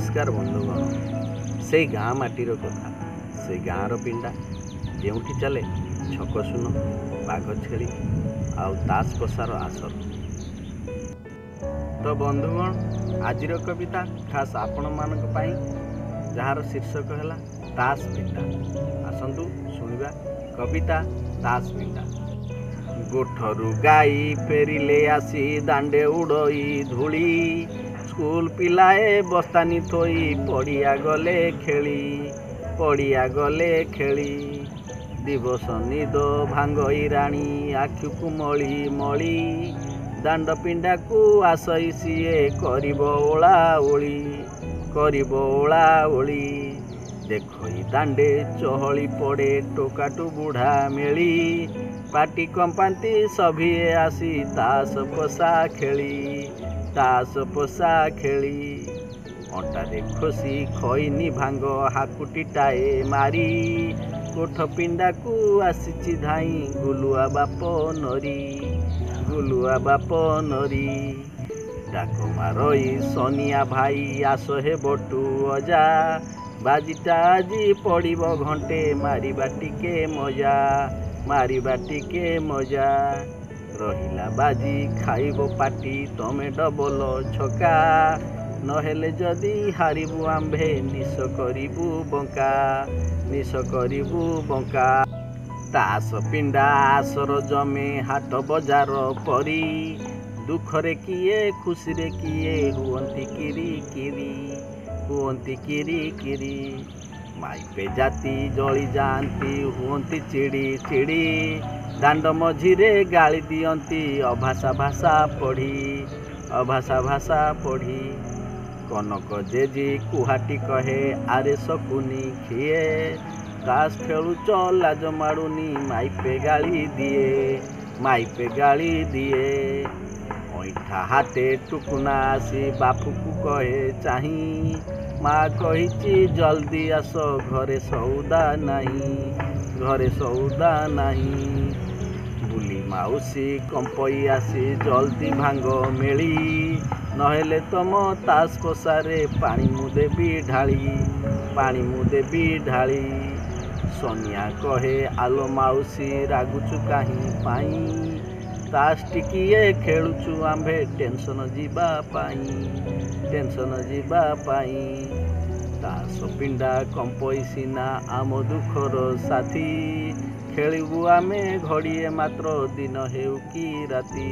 नमस्कार बंधुगण से गाँ माटीर कथा से गाँर पिंडा जोठी चले छक सुन बाघ छेली आउ ताश पसार आसर। तो बंधुगण आज कविता खास आपण मानक पई जार शीर्षक है ताश पिंडा। आसतु शुणा कविता ताश पिंडा। गोठरू गाई फेरिले आसी दांडे उड़ई धूली स्कूल पिलाए बस्तानी थोई पड़िया गले खेली दिवस निद भांगई राणी आखिकु मली मली दांड पिंडा को आसई सीए करिबो ओला ओली देखई दांडे चहली पड़े टोकाटू बुढ़ा मेली पाटी कंपाती सभिए आसी ताश पसा खेली अंटारे खोसी खईनी भांग हाकुटीटाए मारी कोठ पिंडा को आसी धाई गुलुआ बाप नरी डाक मारई सोनिया भाई आस हे बटू अजा बाजीटा आजी पड़िबो घंटे मारिबा टिके मजा रहिला बाजी खाइबो पाटी तमे डबल छका नहेले जदि हारिबु आंभे निश करिबु बंका ताश पिंडा आसर जमे हाट बजार परी दुखरे किए खुशीरे किए हुअंती किरी माइपे जाती जली जाती हुअंती चिड़ी दांड मझिरे गाली दियंती अभाषा भाषा पढ़ी कनक जेजी कुहाटी कहे आरे सकुनी खिए ताश खेलुच लाज माड़ुनी माइपे गाली दिए ऐठा हाथे टुकुना आसी बापू को कहे चाही माँ कही जल्दी आस घरे सौदा नहीं बुली माउसी कंपई आसी जल्दी भांग मेली नहेले तम ताश पसारे पानी मु देबी ढाली सोनिया कहे आलो माउसी रागुचु काहीं पाई ताश टिकिए खेलुचु आंभे टेंशन जीवा पाई ताश पिंडा कंपई सिना आम दुखर साथी खेलिबु आमे घड़िए मात्र दिन हेउ की राती।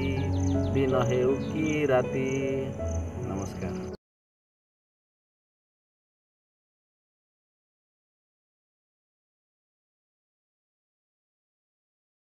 नमस्कार।